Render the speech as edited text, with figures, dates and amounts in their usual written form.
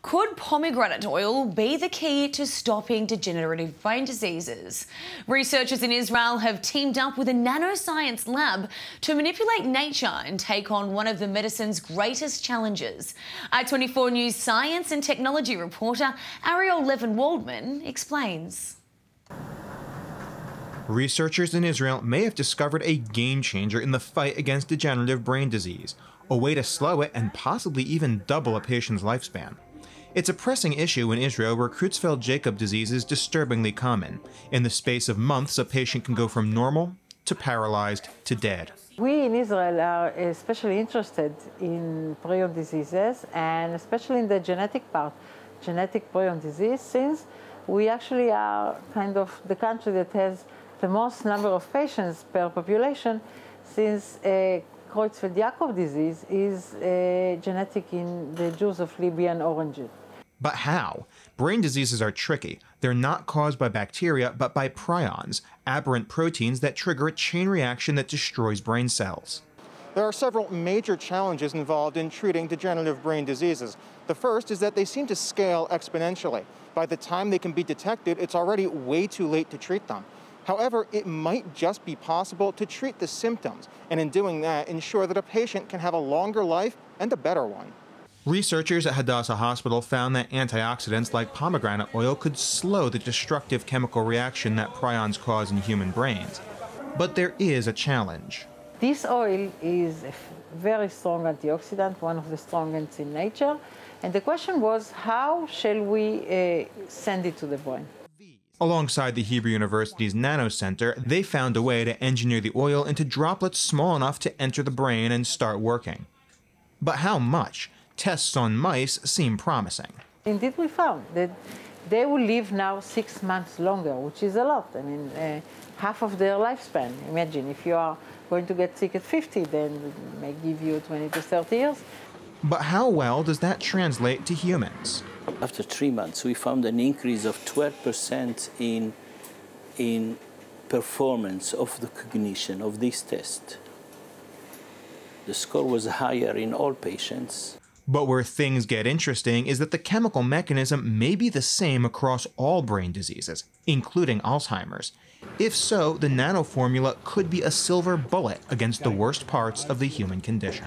Could pomegranate oil be the key to stopping degenerative brain diseases? Researchers in Israel have teamed up with a nanoscience lab to manipulate nature and take on one of the medicine's greatest challenges. i24 News science and technology reporter Ariel Levin-Waldman explains. Researchers in Israel may have discovered a game-changer in the fight against degenerative brain disease, a way to slow it and possibly even double a patient's lifespan. It's a pressing issue in Israel where Creutzfeldt-Jakob disease is disturbingly common. In the space of months, a patient can go from normal to paralyzed to dead. We in Israel are especially interested in prion diseases, and especially in the genetic part, genetic prion disease, since we actually are kind of the country that has the most number of patients per population, since Creutzfeldt-Jakob disease is genetic in the Jews of Libyan origin. But how? Brain diseases are tricky. They're not caused by bacteria, but by prions, aberrant proteins that trigger a chain reaction that destroys brain cells. There are several major challenges involved in treating degenerative brain diseases. The first is that they seem to scale exponentially. By the time they can be detected, it's already way too late to treat them. However, it might just be possible to treat the symptoms, and in doing that, ensure that a patient can have a longer life and a better one. Researchers at Hadassah Hospital found that antioxidants like pomegranate oil could slow the destructive chemical reaction that prions cause in human brains. But there is a challenge. This oil is a very strong antioxidant, one of the strongest in nature. And the question was, how shall we send it to the brain? Alongside the Hebrew University's Nano Center, they found a way to engineer the oil into droplets small enough to enter the brain and start working. But how much? Tests on mice seem promising. Indeed, we found that they will live now 6 months longer, which is a lot. I mean, half of their lifespan. Imagine if you are going to get sick at 50, then it may give you 20 to 30 years. But how well does that translate to humans? After 3 months, we found an increase of 12% in performance of the cognition of this test. The score was higher in all patients. But where things get interesting is that the chemical mechanism may be the same across all brain diseases, including Alzheimer's. If so, the nano formula could be a silver bullet against the worst parts of the human condition.